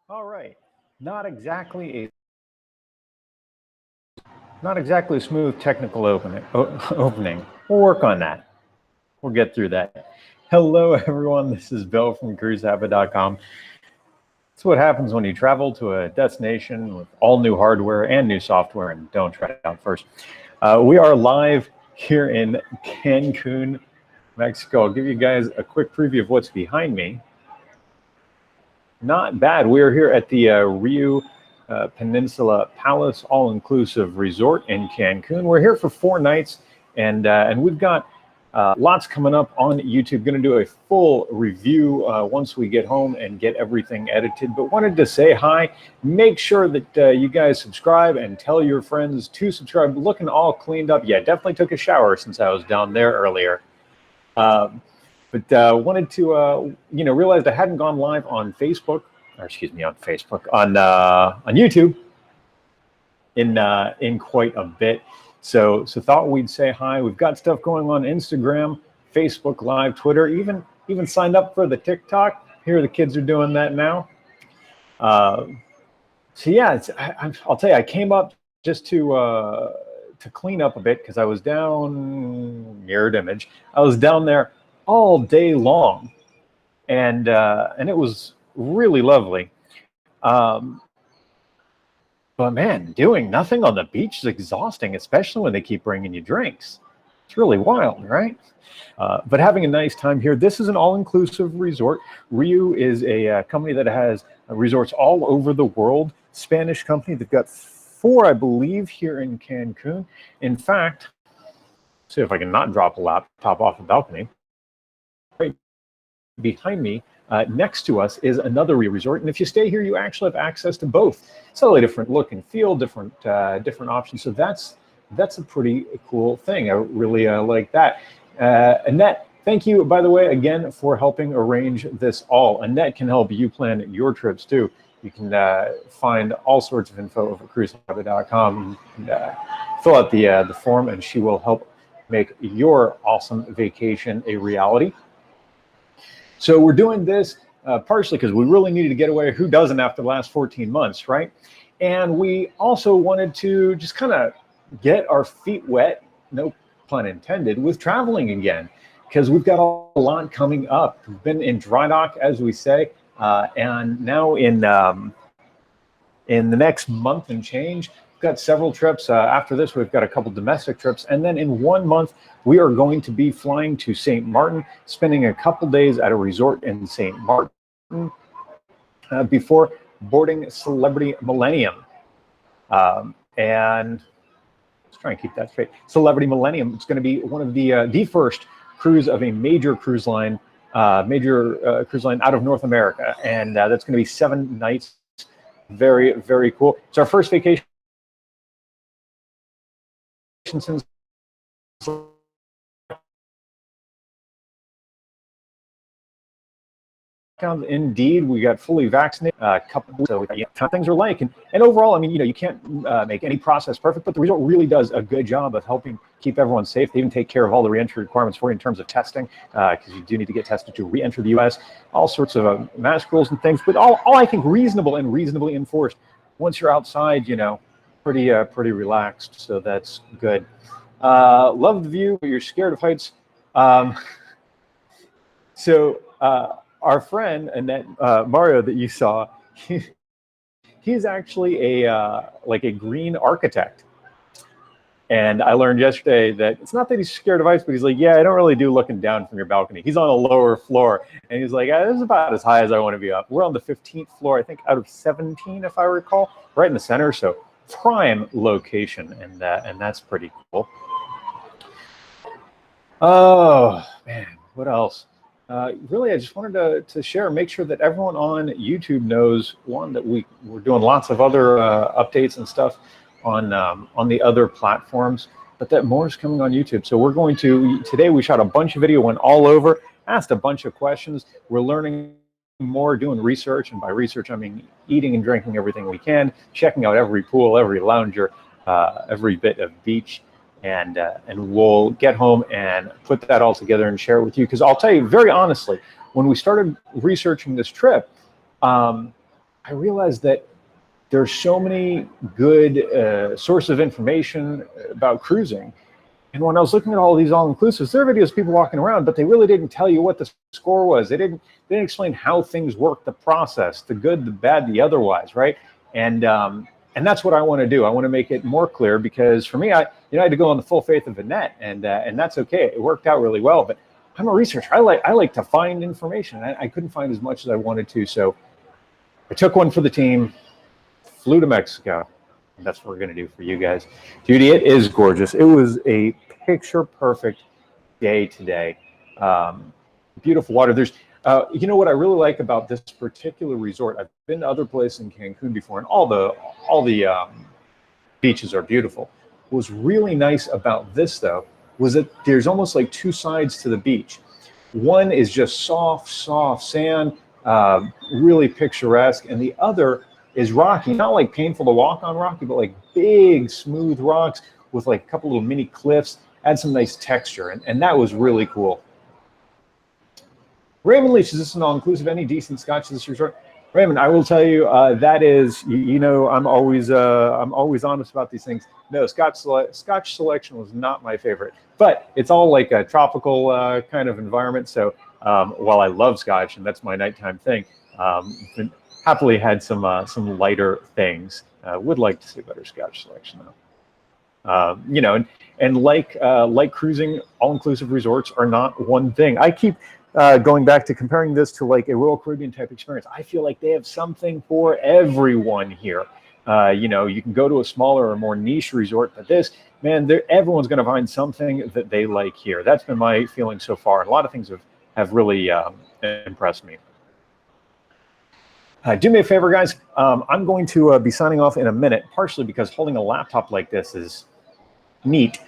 All right, not exactly a smooth technical opening. We'll work on that. We'll get through that. Hello, everyone. This is Bill from cruisehabit.com. It's what happens when you travel to a destination with all new hardware and new software and don't try it out first. We are live here in Cancun, Mexico. I'll give you guys a quick preview of what's behind me. Not bad. We are here at the RIU Peninsula Palace all-inclusive resort in Cancun. We're here for 4 nights, and we've got lots coming up on YouTube. Going to do a full review once we get home and get everything edited. But wanted to say hi. Make sure that you guys subscribe and tell your friends to subscribe. Looking all cleaned up. Yeah, definitely took a shower since I was down there earlier. But wanted to, realized I hadn't gone live on Facebook, on YouTube in quite a bit. So thought we'd say hi. We've got stuff going on Instagram, Facebook Live, Twitter, even signed up for the TikTok. Here the kids are doing that now. So yeah, I'll tell you, I came up just to clean up a bit because I was down, mirrored image. I was down there all day long, and it was really lovely. But man, doing nothing on the beach is exhausting, especially when they keep bringing you drinks. It's really wild, right? But having a nice time here. This is an all-inclusive resort. RIU is a company that has resorts all over the world. Spanish company. They've got 4, I believe, here in Cancun. In fact, see if I can not drop a laptop off the balcony. Right behind me, next to us, is another RIU resort, and if you stay here, you actually have access to both. Slightly different look and feel, different options. So that's a pretty cool thing. I really like that. Annette, thank you, by the way, again for helping arrange this all. Annette can help you plan your trips too. You can find all sorts of info over cruisehabit.com and fill out the form, and she will help make your awesome vacation a reality. So we're doing this partially because we really needed to get away. Who doesn't after the last 14 months, right? And we also wanted to just kind of get our feet wet, no pun intended, with traveling again, because we've got a lot coming up. We've been in dry dock, as we say, and now in the next month and change, we've got several trips. After this, we've got a couple domestic trips, and then in 1 month, we are going to be flying to St. Maarten, spending a couple days at a resort in St. Maarten before boarding Celebrity Millennium. And let's try and keep that straight. Celebrity Millennium, it's going to be one of the first cruise of a major cruise line out of North America, and that's going to be 7 nights. Very, very cool. It's our first vacation since indeed we got fully vaccinated a couple weeks ago. How things are like, and overall, I mean, you can't make any process perfect, but the resort really does a good job of helping keep everyone safe. They even take care of all the re-entry requirements for you in terms of testing, because you do need to get tested to re-enter the U.S. All sorts of mask rules and things, but all I think reasonable and reasonably enforced. Once you're outside, pretty relaxed, so that's good. Love the view, but you're scared of heights. Our friend Annette Mario that you saw, he's actually a green architect, and I learned yesterday that it's not that he's scared of heights, but he's like, yeah, I don't really do looking down from your balcony. He's on a lower floor, and he's like, this is about as high as I want to be up. We're on the 15th floor, I think, out of 17, if I recall, right in the center. So prime location, and that's pretty cool. Oh man, what else? Really, I just wanted to share, make sure that everyone on YouTube knows, one, that we're doing lots of other updates and stuff on the other platforms, but that more is coming on YouTube. So we're going to, today we shot a bunch of video, went all over, asked a bunch of questions. We're learning more, doing research, and by research I mean eating and drinking everything we can, checking out every pool, every lounger, every bit of beach. And we'll get home and put that all together and share it with you. Because I'll tell you very honestly, when we started researching this trip, I realized that there's so many good sources of information about cruising. And when I was looking at all these all-inclusives, there are videos of people walking around, but they really didn't tell you what the score was. They didn't explain how things work, the process, the good, the bad, the otherwise, right? And that's what I want to do. I want to make it more clear, because for me, I had to go on the full faith of Annette, and that's okay. It worked out really well. But I'm a researcher. I like to find information. I couldn't find as much as I wanted to, so I took one for the team, flew to Mexico. And that's what we're going to do for you guys. Judy, it is gorgeous. It was a picture perfect day today. Beautiful water. There's you know what I really like about this particular resort? I've been to other places in Cancun before, and all the beaches are beautiful. What was really nice about this, though, was that there's almost like two sides to the beach. One is just soft sand, really picturesque, and the other is rocky, not like painful to walk on rocky, but like big smooth rocks with like a couple little mini cliffs, add some nice texture, and that was really cool. Raymond Leach, is this an all-inclusive? Any decent scotch to this resort? Raymond, I will tell you, that is, I'm always honest about these things. No, Scotch selection was not my favorite, but it's all like a tropical kind of environment. So while I love Scotch, and that's my nighttime thing, happily had some lighter things. Would like to see better Scotch selection though. And like cruising, all-inclusive resorts are not one thing. I keep going back to comparing this to like a Royal Caribbean type experience. I feel like they have something for everyone here. You can go to a smaller or more niche resort, but this, man, everyone's going to find something that they like here. That's been my feeling so far, and a lot of things have really impressed me. Do me a favor, guys. I'm going to be signing off in a minute, partially because holding a laptop like this is neat.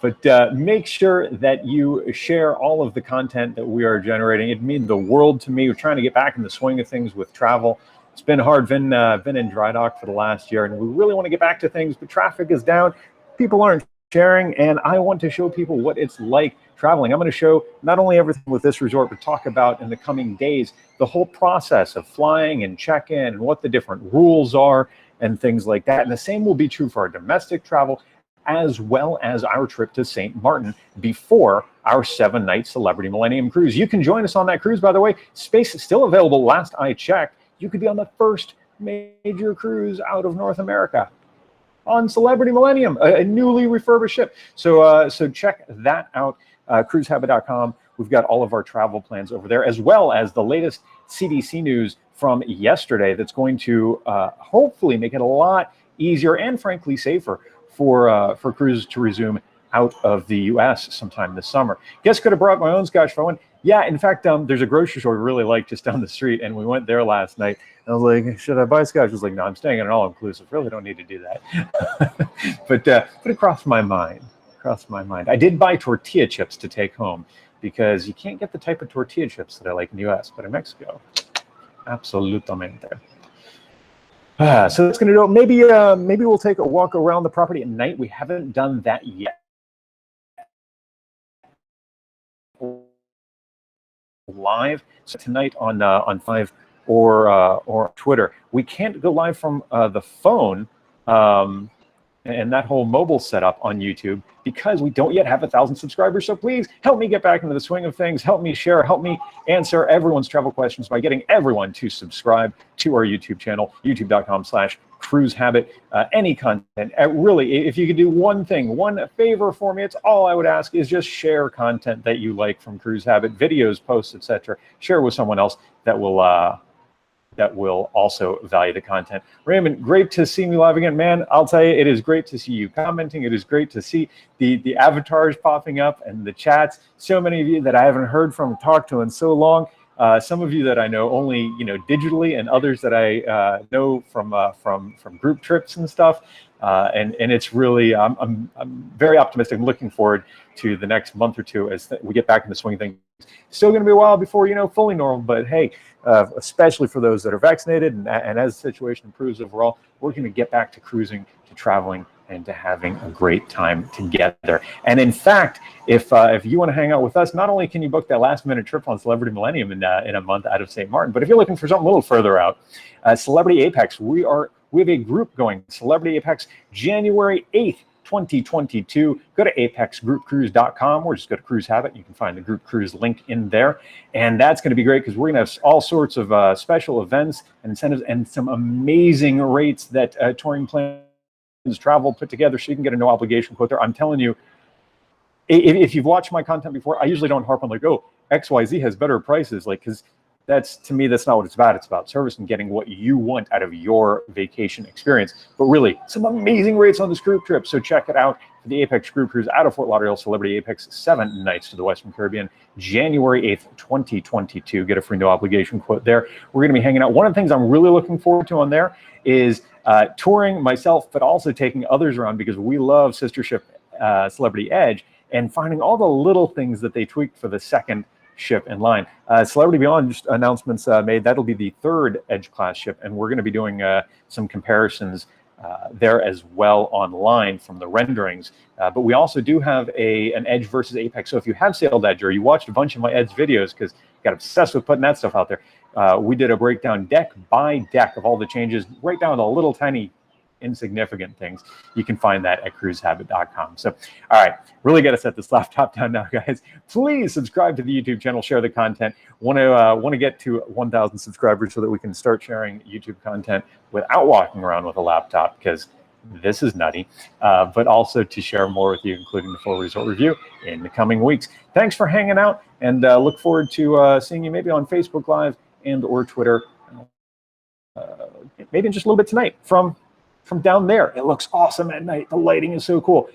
But make sure that you share all of the content that we are generating. It means the world to me. We're trying to get back in the swing of things with travel. It's been hard. Been in dry dock for the last year, and we really want to get back to things, but traffic is down. People aren't sharing, and I want to show people what it's like traveling. I'm going to show not only everything with this resort, but talk about in the coming days the whole process of flying and check-in and what the different rules are and things like that. And the same will be true for our domestic travel, as well as our trip to St. Martin before our 7-night Celebrity Millennium Cruise. You can join us on that cruise, by the way. Space is still available. Last I checked, you could be on the first major cruise out of North America on Celebrity Millennium, a newly refurbished ship. So check that out, cruisehabit.com. We've got all of our travel plans over there, as well as the latest CDC news from yesterday that's going to hopefully make it a lot easier and frankly safer for cruises to resume out of the U.S. sometime this summer. Guess could have brought my own Scotch if I went. Yeah, in fact, there's a grocery store we really like just down the street, and we went there last night. And I was like, should I buy Scotch? I was like, no, I'm staying at an all-inclusive. Really don't need to do that. But it crossed my mind. I did buy tortilla chips to take home, because you can't get the type of tortilla chips that I like in the U.S., but in Mexico, absolutamente. So that's going to do it. Maybe we'll take a walk around the property at night. We haven't done that yet. Live so tonight on 5 or Twitter. We can't go live from the phone and that whole mobile setup on YouTube, because we don't yet have 1,000 subscribers. So please help me get back into the swing of things. Help me share. Help me answer everyone's travel questions by getting everyone to subscribe to our YouTube channel, youtube.com/cruisehabit. Any content, really, if you could do one thing, one favor for me, it's all I would ask, is just share content that you like from Cruise Habit, videos, posts, etc. Share with someone else that will also value the content. Raymond, great to see me live again. Man, I'll tell you, it is great to see you commenting. It is great to see the avatars popping up and the chats. So many of you that I haven't heard from, talked to in so long. Some of you that I know only digitally, and others that I know from group trips and stuff. And it's really, I'm very optimistic. I'm looking forward to the next month or two as we get back in the swing of things. Still going to be a while before fully normal, but hey, especially for those that are vaccinated, and as the situation improves overall, we're going to get back to cruising, to traveling and to having a great time together. And in fact, if you want to hang out with us, not only can you book that last-minute trip on Celebrity Millennium in a month out of St. Maarten, but if you're looking for something a little further out, Celebrity Apex, we have a group going, Celebrity Apex, January 8th, 2022. Go to apexgroupcruise.com or just go to Cruise Habit. You can find the group cruise link in there. And that's going to be great because we're going to have all sorts of special events and incentives and some amazing rates that Touring Plans Travel put together, so you can get a no obligation quote there. I'm telling you, if you've watched my content before, I usually don't harp on like, oh, XYZ has better prices, like, because that's, to me, that's not what it's about. It's about service and getting what you want out of your vacation experience. But really, some amazing rates on this group trip. So check it out for the Apex Group Cruise out of Fort Lauderdale, Celebrity Apex, 7 nights to the Western Caribbean, January 8th, 2022. Get a free no obligation quote there. We're going to be hanging out. One of the things I'm really looking forward to on there is touring myself, but also taking others around, because we love sister ship Celebrity Edge, and finding all the little things that they tweaked for the second ship in line. Celebrity Beyond, just announcements made, that'll be the 3rd Edge class ship, and we're going to be doing some comparisons there as well online from the renderings. But we also do have an Edge versus Apex. So if you have sailed Edge or you watched a bunch of my Edge videos, because I got obsessed with putting that stuff out there, we did a breakdown deck by deck of all the changes, right down to the little tiny insignificant things. You can find that at cruisehabit.com. So, all right, really got to set this laptop down now, guys. Please subscribe to the YouTube channel, share the content. Want to get to 1,000 subscribers so that we can start sharing YouTube content without walking around with a laptop, because this is nutty. But also to share more with you, including the full resort review in the coming weeks. Thanks for hanging out, and look forward to seeing you maybe on Facebook Live and or Twitter, maybe in just a little bit tonight from down there. It looks awesome at night. The lighting is so cool.